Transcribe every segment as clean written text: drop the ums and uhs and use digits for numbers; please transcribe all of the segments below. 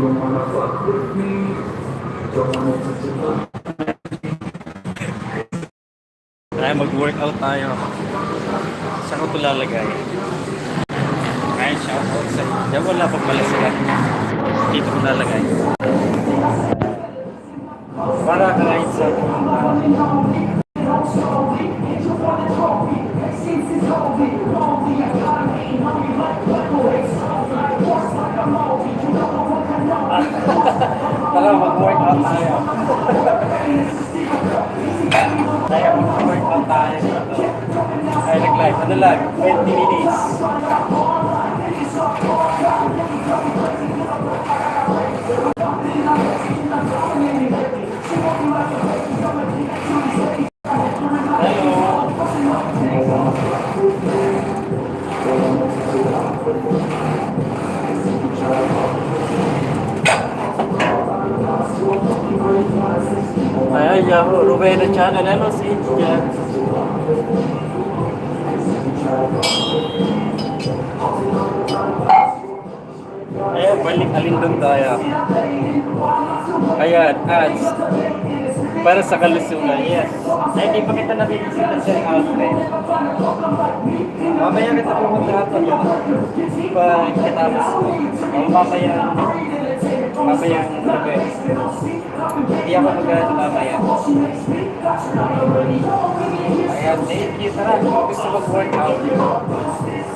Ay, mag-workout tayo. Saan ko ito lalagay? Ay, shoutout sa inyo. Wala pa pala sila. Dito ko lalagay. Para kahit sa tara, mag-workout tayo. Kaya mag-workout tayo dito. Ay, nag-live. Ano lang? 20 minutes. Ayan, Yahoo, Rubena Channel. Hello, si India. Ayan, balik alindong tayo. Ayan, ads. Para sa kalusugan, yes. Ay, di pa kita nakikita sa outlet. Mamaya kita pumunta ito. Pa katapos ko. Mamaya gabi. Hindi ako mag-ano mamaya. Ayan, thank you. Tara, kung gusto mag-workout.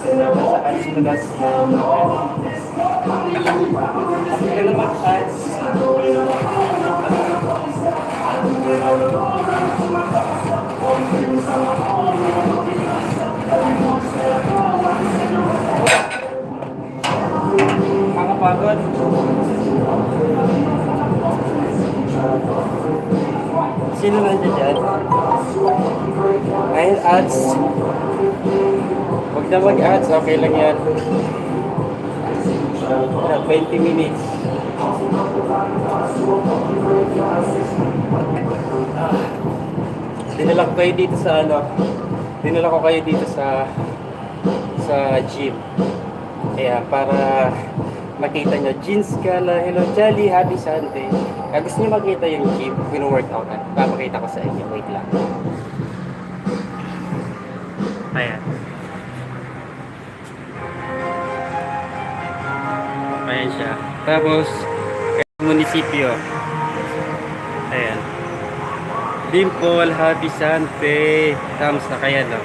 Sa kalusugan. Happy ka naman, ads. Makapagod. Sino nandiyan dyan? Ayun, ads. Huwag na mag-ads, okay lang yan. 20 minutes. Dinala ko kayo dito sa dinala ko kayo dito sa gym. Kaya para makita nyo, Jeans Gala, hello Jolly, happy Sunday. Kaya gusto nyo makita yung gym, pino-workout na. Papakita ko sa inyo, wait lang. Ayan. Ayan siya. Tapos, munisipyo. Ayan. Dimple, happy Sunday. Thumbs na kaya, no?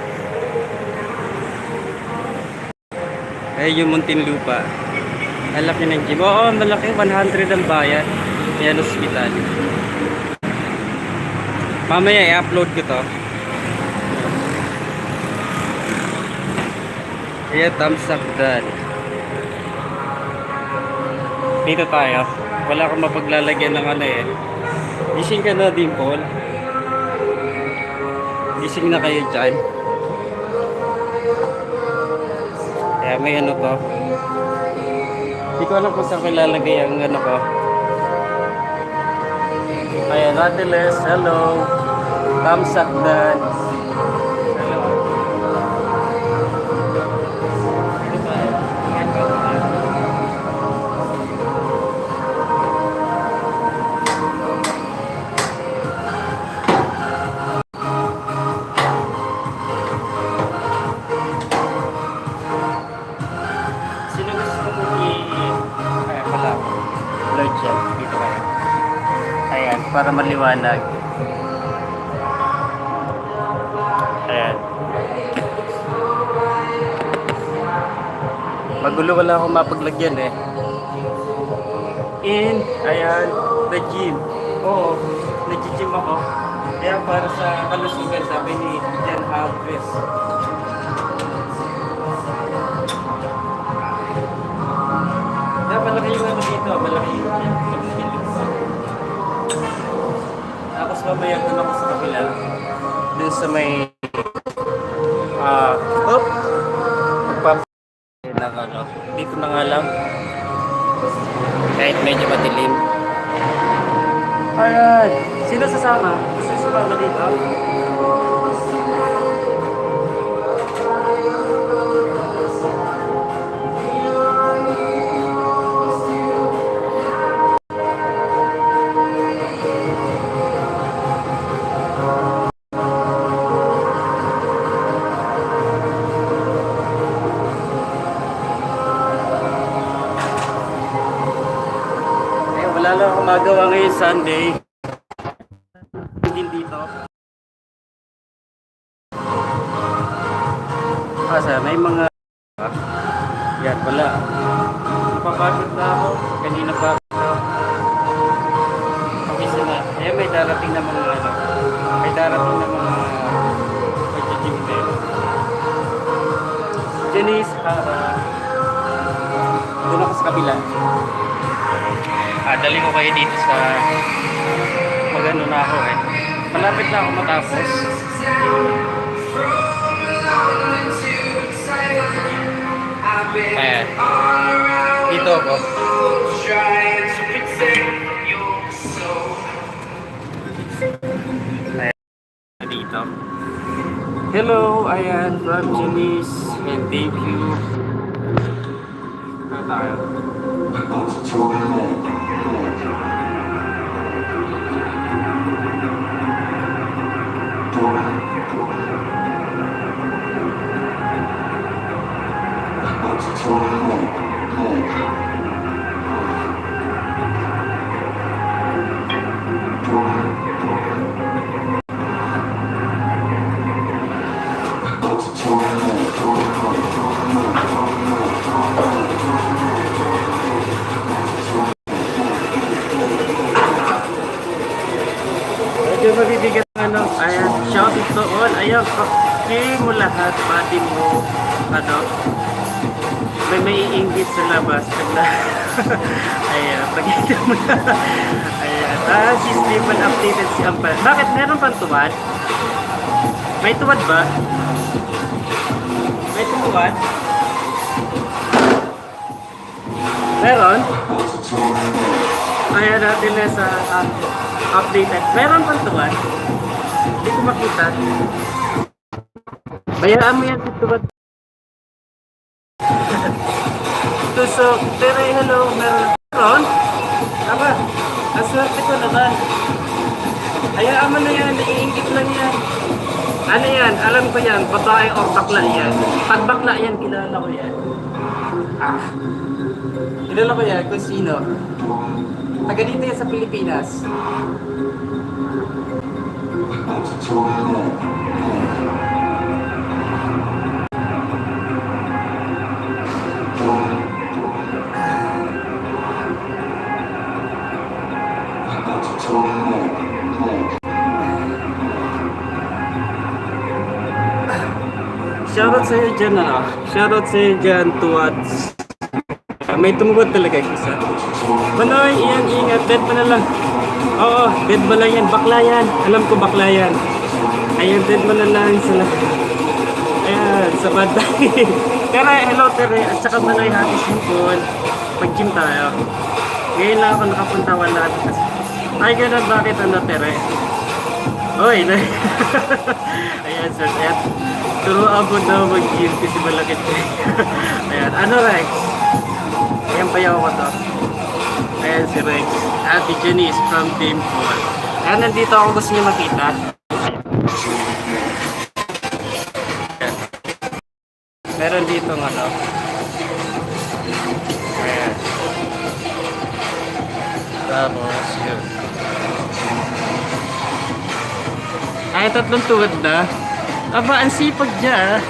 Ayan yung Muntinlupa. Ang laki ng gym. Oo, malaki. 100 ang bayan. Ayan, hospital. Mamaya, i-upload ko to. Ayan, thumbs up done. Dito tayo. Wala akong mapaglalagyan ng ano eh. Gising ka na, Dimple. Gising na kayo dyan. Kaya may ano to. Hindi ko alam kung saan ko ilalagay ang ano ko. Ayan, Radiles. Hello. Thumbs up done. Hello. Dito kayo. Ayan, para maliwanag. Ayan. Magulo, wala akong mapaglagyan eh. Ayan, the gym. Oo, nag-gym ako. Kaya para sa kalusugan, sabi ni Jan Alves. Kaya malaki yung ano dito, malaki yung gym. Tapos mamaya doon ako sa kabila. Doon sa may dito na nga lang. Kahit medyo madilim. Ayan. Sino sasama? Gusto sumama dito? Sunday. Din dito. Kasi may mga yan wala. Napapagod na ako. Kanina pa ako. Pag-isa na. Eh may darating na mga ano. May darating na mga pag-gym din. Janice, doon ako sa kabila. Dali ko kayo dito sa magano na ako eh. Malapit na ako matapos. Ayan. Dito ako. Ayan. Dito. Hello, ayan, from Janice. And thank you. Tayo. Medyo mabibigat ng ano, ayan, shout it to all, ayan, okay mo lahat, pati mo, ano, may iinggit sa labas, ayan, pagkita mo na, ayan, si Stephen updated si Ampal, bakit meron pang tuwad? May tuwad ba? May tuwad? Meron? Ayan natin na sa updated. Meron pang tuwad? Hindi ko makita. Bayaan mo yan si tuwad. Tusok. Pero hello, meron? Aba, ang swerte ko naman. Hayaan mo na yan, naiingit lang yan. Ano yan? Alam ko yan, babae o bakla yan. Pag bakla yan, kilala ko yan. Kilala ko yan kung sino. Taga dito yan sa Pilipinas. Shoutout sa'yo dyan, ano? Shoutout sa'yo dyan towards... may tumubad talaga yung isa. Manoy, iyan, ingat. Dead pa na lang. Oo, dead ba lang yan? Bakla yan. Alam ko bakla yan. Ayun, dead ba na lang sila. Ayan, sa baday. Pero hello, Tere. At saka Manoy, happy simple. Pag-gym tayo. Ngayon lang ako nakapunta, wala. Ay, ganun, bakit ano, Tere? Oy, na. Ayan, sir. Ayan. Turo abot daw mag-gym kasi malakit. Ayan, ano, Rex? Ayan pa yaw ko to. Ayan si Rex. Ate Janice from Team 4. Ayan, nandito ako, gusto niyo makita. Ayan. Meron dito nga to. Ayan. Tapos, yun. Ay, tatlong tuwad na. Aba, ang sipag niya.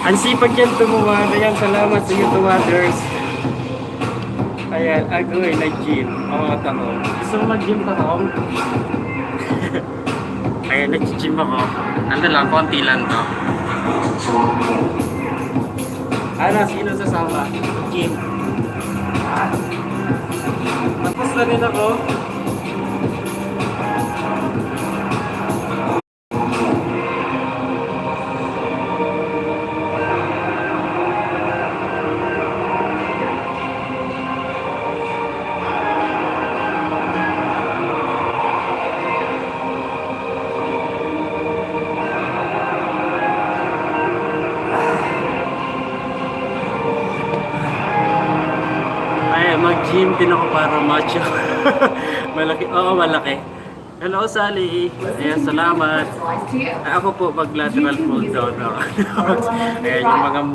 Ang sipag yan tumuwad. Ayan, salamat sa YouTubers. Ayan, agoy, nag-gym. Mga tako. Gusto mo mag-gym ka ako? Ayan, nag-gym ako. Ano lang, konti lang to. Ano, sino sasama? Gym. Tapos na rin ako. Mag-gym din ako para macho. Malaki, oo malaki. Hello Sally. Ayan, salamat. Ako po mag-lateral pull down. Ayan yung mga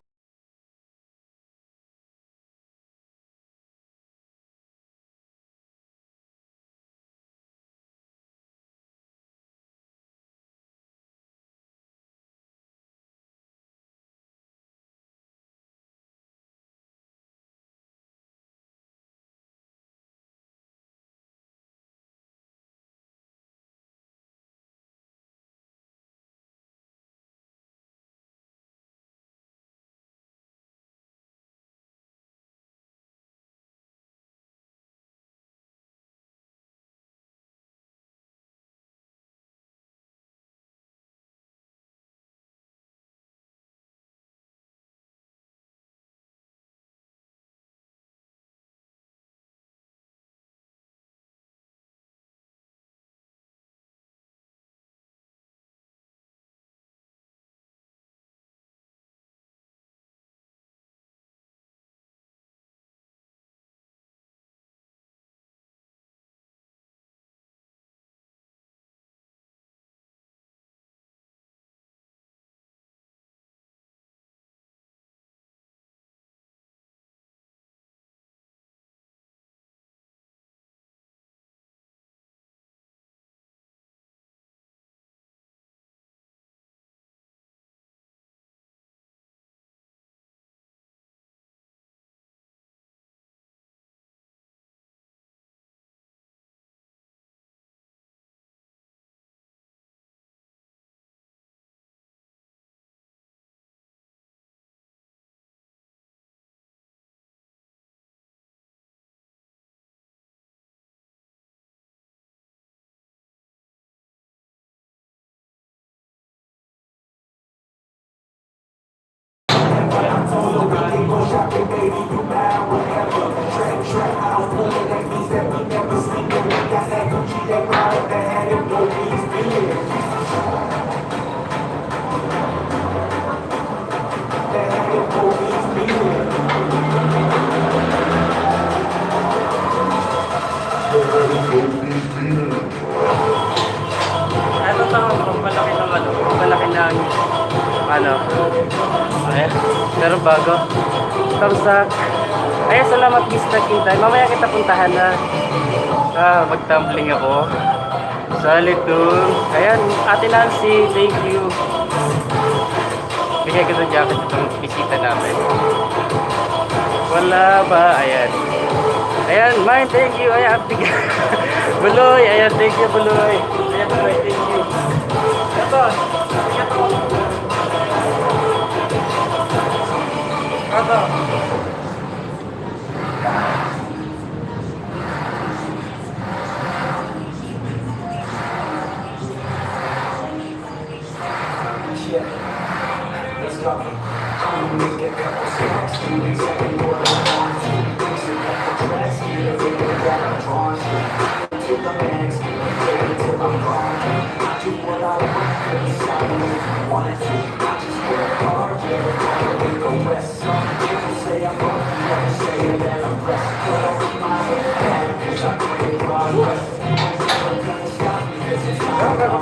Ito to, malaki ng malaki ng ayan, pero bago. Tamsak. Ayan, salamat Miss Nakintay. Mamaya kita puntahan na. Mag-tumbling ako. Solitude. Ayan, Ate Nancy, thank you. Bigay ko ng jacket itong bisita namin. Wala ba? Ayan. Ayan, mine, thank you. Ayan, Buloy, ayan, thank you, Buloy. Ayan, Buloy, thank you. Ito. Ito.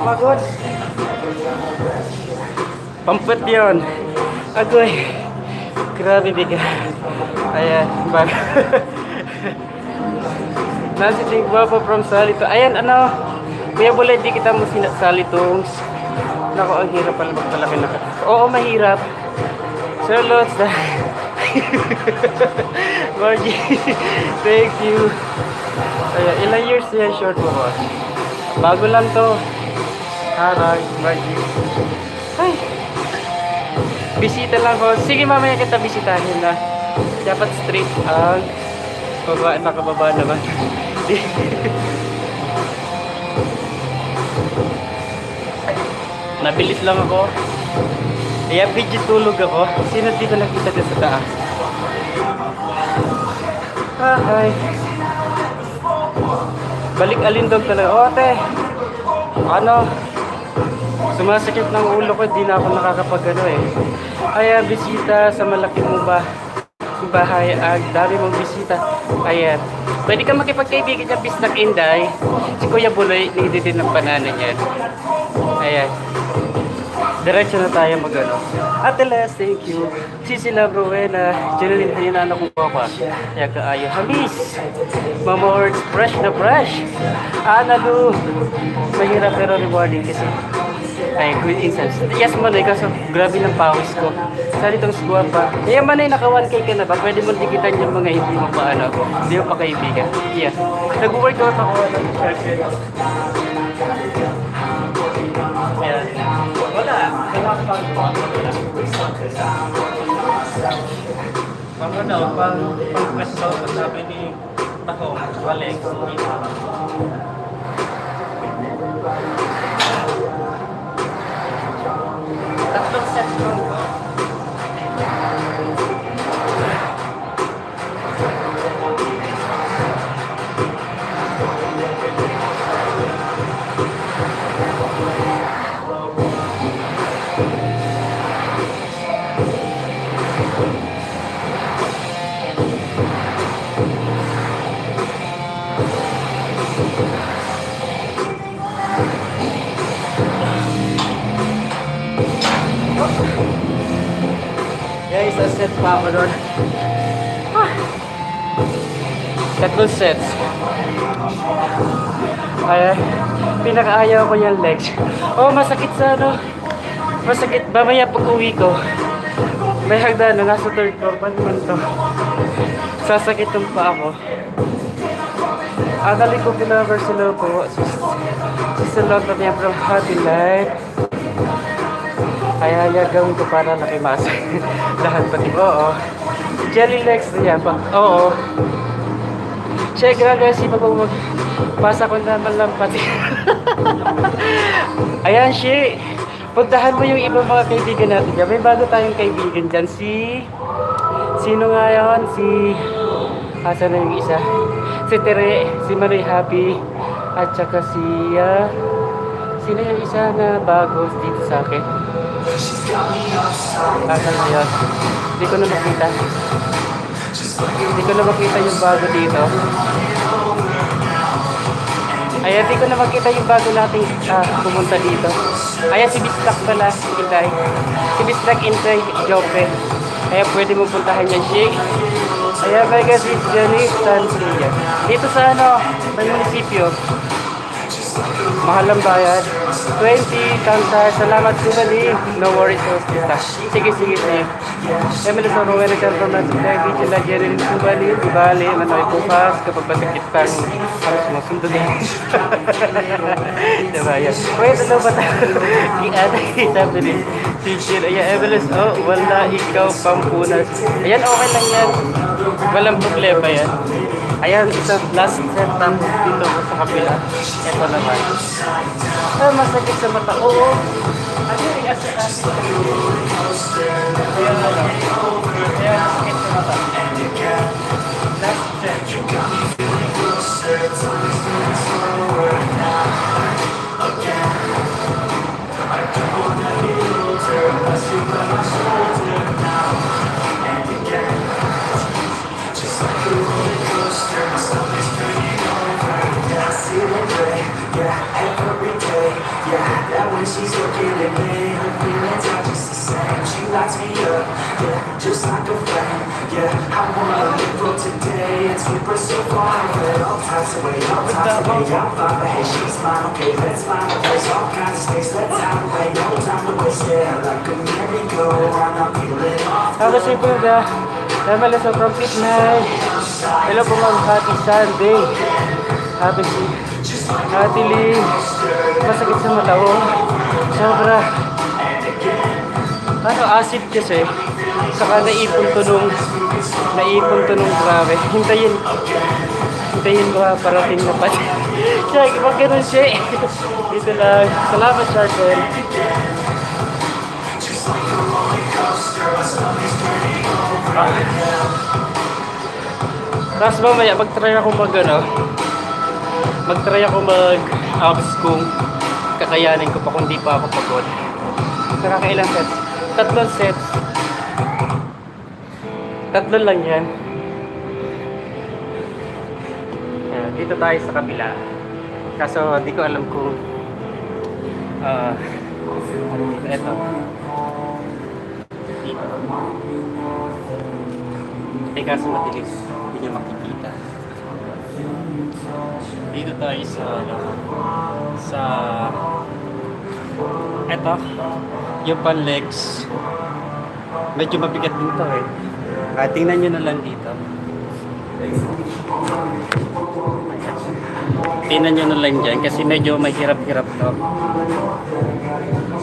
Pagod. Pampet yun. Agoy. Grabe bigat. Ayan. Bag. Nancy Tingwapa from Salito. Ayan, ano. Kuya Bulay, di kita mo Salitongs. Naku, ang hirap pala magpalaki na ka. Oo, mahirap. Sir Lots. Margie. Thank you. Ayan, ilang years yan short mo ba? Bago lang to. Harag, Margie. Ay. Bisita lang ko. Sige, mamaya kita bisitahin na. Dapat straight ang nakababa naman. Nabilis lang ako. Kaya video tulog ako. Sino dito nakita dyan sa taas? Hi. Balik alindog talaga. O, ate. Ano? Sumasakit ng ulo ko, di na ako nakakapag Ayan, bisita sa malaki mong bahay. Dami mong bisita. Ayan. Pwede ka makipagkaibigan niya, Bisnak Inday. Si Kuya Buloy, hindi din ng pananan yan. Ayan. Diretso na tayo Ate Les, thank you. Sisila Rowena, Jeneline, haninana kong papa. Kaya kaayo. Hamis. Mama Words, fresh na fresh. Analu. Mahirap pero rewarding kasi. Ay, good insights. Yes, Manay, kaso grabe ng pawis ko. Saan itong squad pa? Kaya Manay, naka 1K ka na ba? Pwede mo dikitan yung mga hindi mo pa hindi mo pa kaibigan. Yeah. Nag-workout ako. Ayan. Wala. Wala pang pang-quest daw sabi ni Taho, Alex. Tatlong set ko. Guys, a set pa ako doon. Tatlong sets. Ay, pinakaayaw ko yung legs. Oh, masakit sa Masakit. Mamaya pag uwi ko. May hagdan na nasa third floor. Paano man to? Sasakit yung pa ako. Akali ko pinaver sila po. Sisalot na niya from Happy Life. Kaya gawin ko para nakimasa. Lahat pati. Oo. Jelly legs na yan. Oo. Check guys, pag magpasa ko naman lang pati. Ayan, Shi. Puntahan mo yung ibang mga kaibigan natin dyan. May bago tayong kaibigan dyan. Sino nga yun? Asa na yung isa? Si Tere, si Marie Happy, at saka sino yung isa na bago dito sa akin? Asa na yun? Hindi ko na makita. Hindi ko na makita yung bago dito. Ayan, hindi ko na makita yung bago nating pumunta dito. Ayan, si Bistak pala, Intay. Si Bistak Intay, Jope. Kaya pwede mo puntahan yan, Shake. Ayan, may kasi Jenny Santia. Dito sa may munisipyo. Mahal ang bayad. 20, Kansas. Salamat po bali. No worries, hospital. Sige. Emily sa Rowena Chanton na sa video na Jerry po bali. Di bali, manoy bukas kapag masakit kang harus mo sundod yan. Diba yan? Pwede na ba tayo? Sabi ni si Jill. Ayan, Emily, wala ikaw pampunas. Ayan, okay lang yan. Walang problema yan. Ayan, isa last set tapos dito sa kapila. Ito naman. Masakit sa mata. Oo. Ano yung asa-asa? Ayan, Ayan, masakit sa mata. Last set. She's looking at me, her feelings are just the same. She lights me up, yeah, just like a flame. Yeah, I wanna live for today and sweep her so far away. All types of way, I'm fine, but hey, she's mine, okay, let's find a place. All kinds of space, let's have a way, no time to waste. Yeah, like a merry-go-round, I'm feeling off. Ako si Buda, naman sa Trumpet Night. Hello po mga happy Sunday. Happy Ate Lee. Masakit sa mata ko. Sobra. Acid kasi. Saka naipon to nung grabe. Hintayin ko parating na pati. Siya, wag ganun siya. Dito lang. Salamat, Sharpen. Tapos mamaya, mag-try ako mag-abs kung kakayanin ko pa kung di pa ako pagod. Nakakailang sets? 3 sets. 3 lang yan. Ayan, dito tayo sa kabila. Kaso di ko alam kung ano dito. Eto. Dito. Kaso matilig. Hindi nyo makikita. Dito tayo sa eto yung pan legs medyo mabigat din to tingnan nyo na lang dito, tingnan nyo na lang dyan kasi medyo mahirap-hirap to.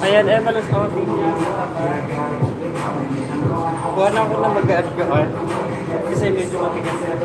Ayan, Evelyn outing niya. Kuha na ako na mag-aadgaan kasi medyo mabigat sila.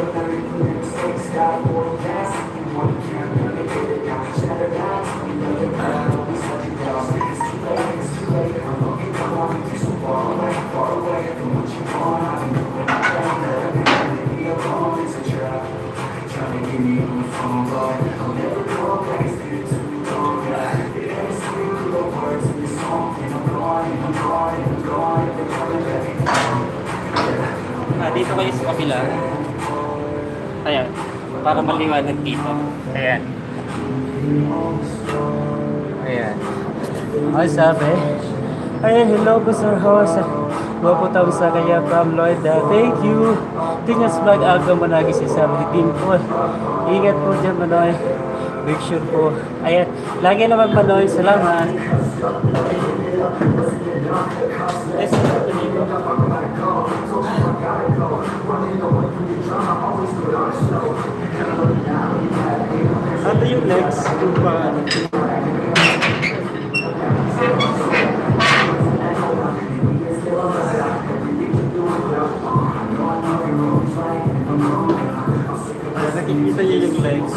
Dito kayo sa kapila. Ayan, para maliwanag dito. Ayan. Ayan. Ay, sabi. Ayan, hello po sir host. Maputang sa kaya from Lloyd. Thank you. Tingnan sa vlog aga managi si sabi din po. Ingat po dyan Manoy. Make sure po. Ayan, lagi naman Manoy. Salamat. Yes, dito. Ano yung legs? Yung paano? Nakikita niyo yung legs.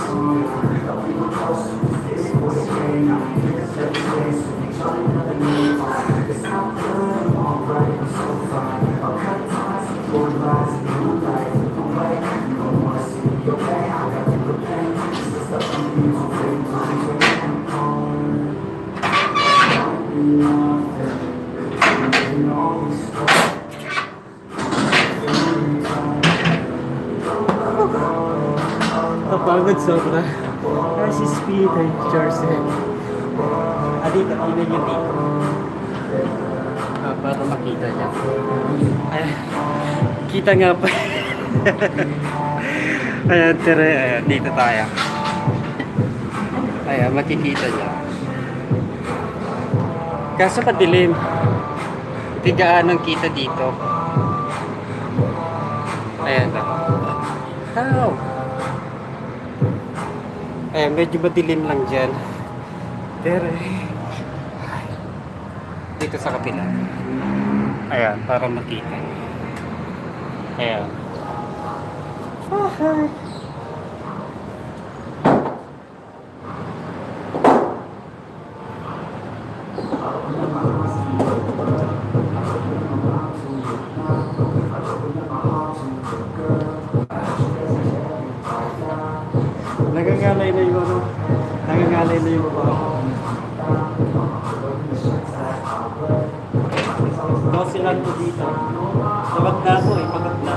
Kapagod sobra. Kasi speed ay Jersey. Dito, tingnan nyo dito. Para makita niya. Ay, kita nga pa. Ayan, tere, ayan, dito tayo. Ayan, makikita niya. Kaso kadilim. Tigaan ang kita dito. Ayan na. How? Ayan, medyo madilim lang dyan. Pero, dito sa kapila. Ayan, para makita. Ayan. Okay. Nagangalay na yung ano. Nagangalay na yung baba. Silang ko dito. Pagod na ako eh, pagod na.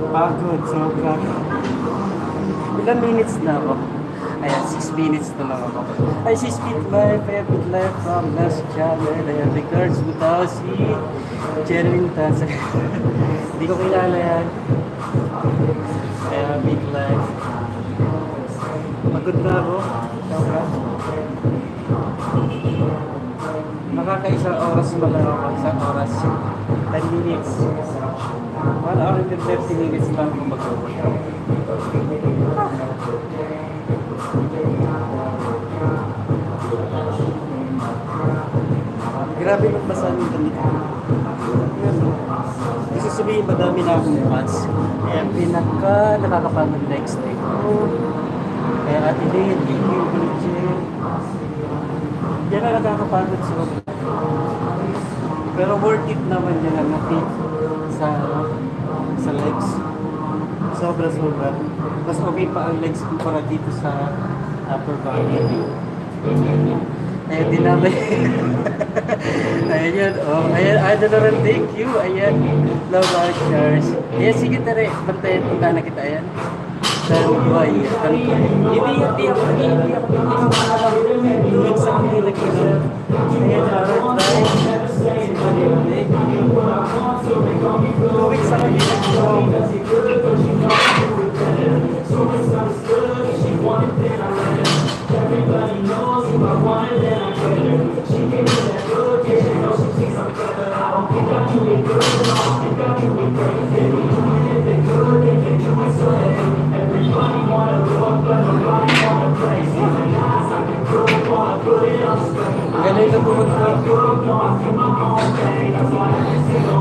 Pagod, sobra. Ilang minutes na ako? Ayan, 6 minutes na lang ako. Ay, 6 feet life, favorite life from last channel. Ayan, regards mo daw si Jerilyn Tasa. Hindi ko kilala yan. Ayan, big life. Pagod na ako. Sobra. Nakaka-isang oras pa lang ako. Isang oras. 10 minutes. 1 hour and 30 minutes lang kung mag-work. Grabe magbasan yung ganito. Gusto sabihin, madami na akong fans. Kaya pinaka nakakapagod next day. Kaya Ate Lynn, thank you, Bridget. Yan na nakakapagod so. Pero worth it naman yan ang natin sa legs. Sobra. Mas okay pa ang legs kumpara dito sa upper body. Ayan, dinamay. Ayan yun. Oh, ayan, Adoran, thank you. Ayan, love our chairs. Ayan, sige tare, bantayan, punta na kita. Ayan. Tanduay. Hindi ako. Tuwag sa kanila kita. Ayan, harap tayo. Tuwag sa kanila Everybody knows if I want it, then I get it. She gave me that good, yeah, she knows she thinks I'm good. I don't think I do it good, I don't think I do it great. If you do it good, then you do it so. Everybody wanna look, but nobody wanna play. See the eyes, I can good, wanna put it on straight. Galing na bumod ko.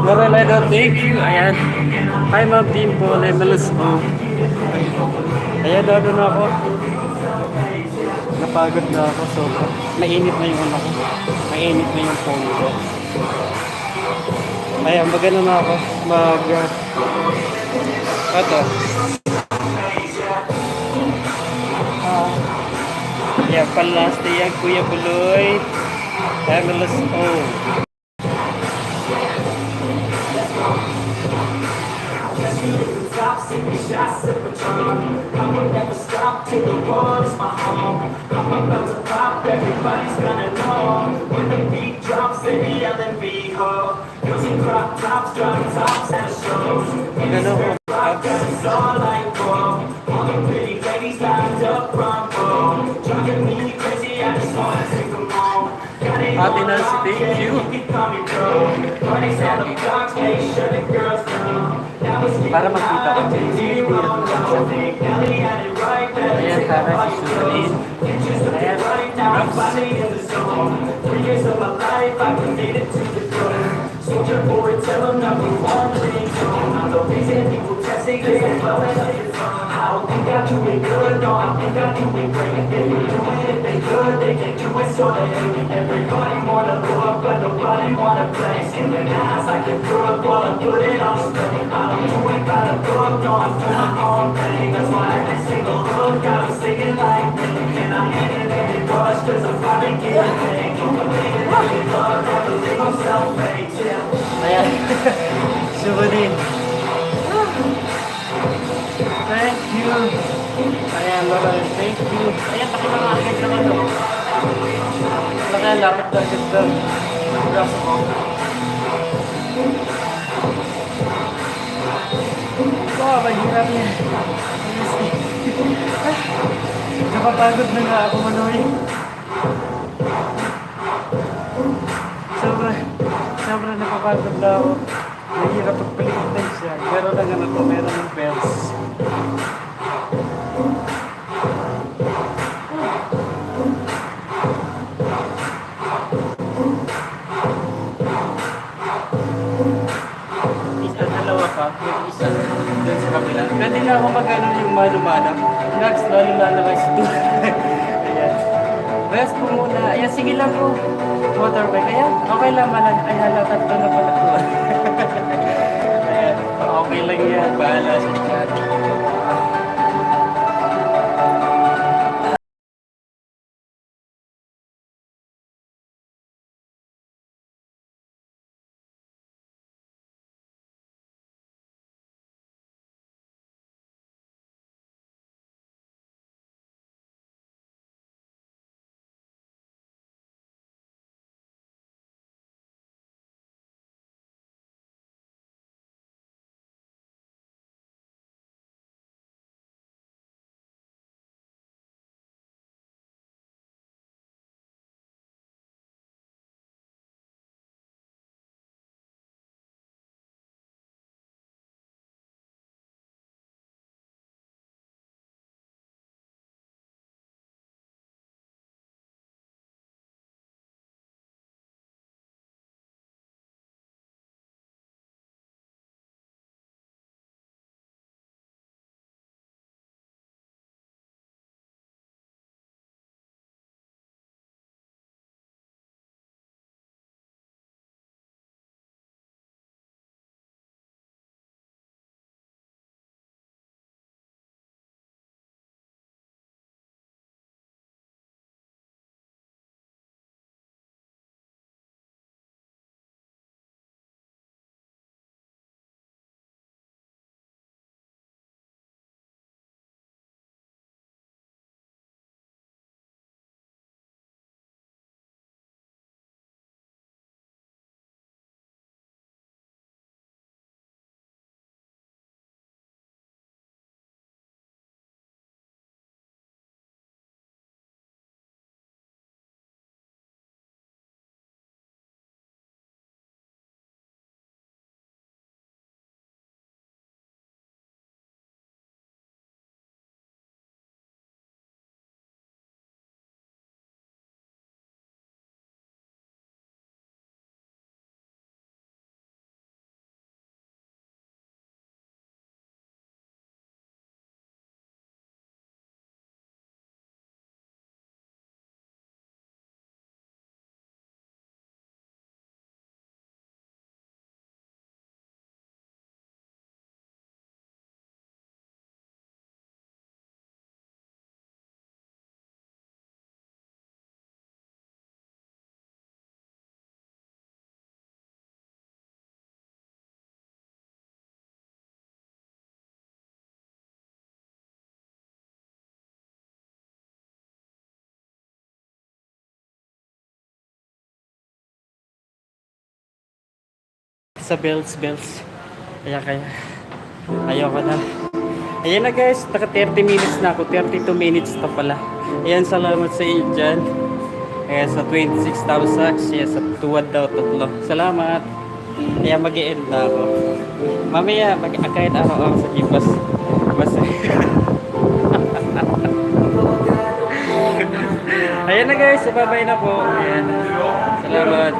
Naralado, thank you. Ayan. Hi, Ma'am Dimple. Emelis mo. Ayan, doon na ako. Napagod na ako, so mainit na yung ano ko. Mainit na yung phone ko. Ayan, magano na ako. Ito. Yan, panlasta yan, Kuya Buloy. Emelis O. I will never stop till the world is my home. I'm about to pop, everybody's gonna know. When the beat drops, they yell and be ho. Girls in crop tops, drop tops at shows. Rock, it's all like whoa. All the pretty ladies lined up front row. Driving me crazy, I just wanna take them home. Got it Ate Nancy, thank you. Para makita ko siya. Ayan, Tara, si Susan. Ayan, Soldier for it, tell them number one thing. I'm the reason people testing this and well as it's fun. I don't think I'm doing good, no, I think I'm doing great. If you're doing it, they good, they can do it, so they hate. Everybody wanna look, but nobody wanna play. Skipping ass like a crook, while I put it on straight. I don't do it by the book, no, I'm doing my own thing. That's why every single hook, I was singing like me. And I ain't in any rush, cause I'm finally getting paid. Don't believe in any luck, I believe I'm self-made, yeah. ayan. Subanin. Thank you. Ayan, Lola, thank you. Ayan, pakimangalit naman ito. Laka, lapit na agad daw. Wow, mahirap yan. Napapagod na nga ako, Manoy. Sobra napapagod na ako. Nahihirap pagpalikod siya. Meron lang ano to, meron ng bells. Isa, dalawa pa. Yung isa doon sa kabila. Pwede na ako mag-ano yung mano-mano. Next, lalo-lalo kayo sa doon. Ayan. Rest po muna. Ayan, sige lang po. Motorbike. Ayan, okay lang malang. Ay, halatat ko na pala po. Ayan, okay lang yan. Bahala sa chat. Sa bells. Kaya. Ayoko na. Ayan na guys, naka 30 minutes na ako. 32 minutes na pala. Ayan, salamat sa inyo dyan. Kaya sa 26,000, siya sa tuwad daw tatlo. Salamat. Kaya mag-i-end na ako. Mamaya, kahit araw-araw sa Gibas. Basta. Ayan na guys, babay na po. Ayan. Salamat.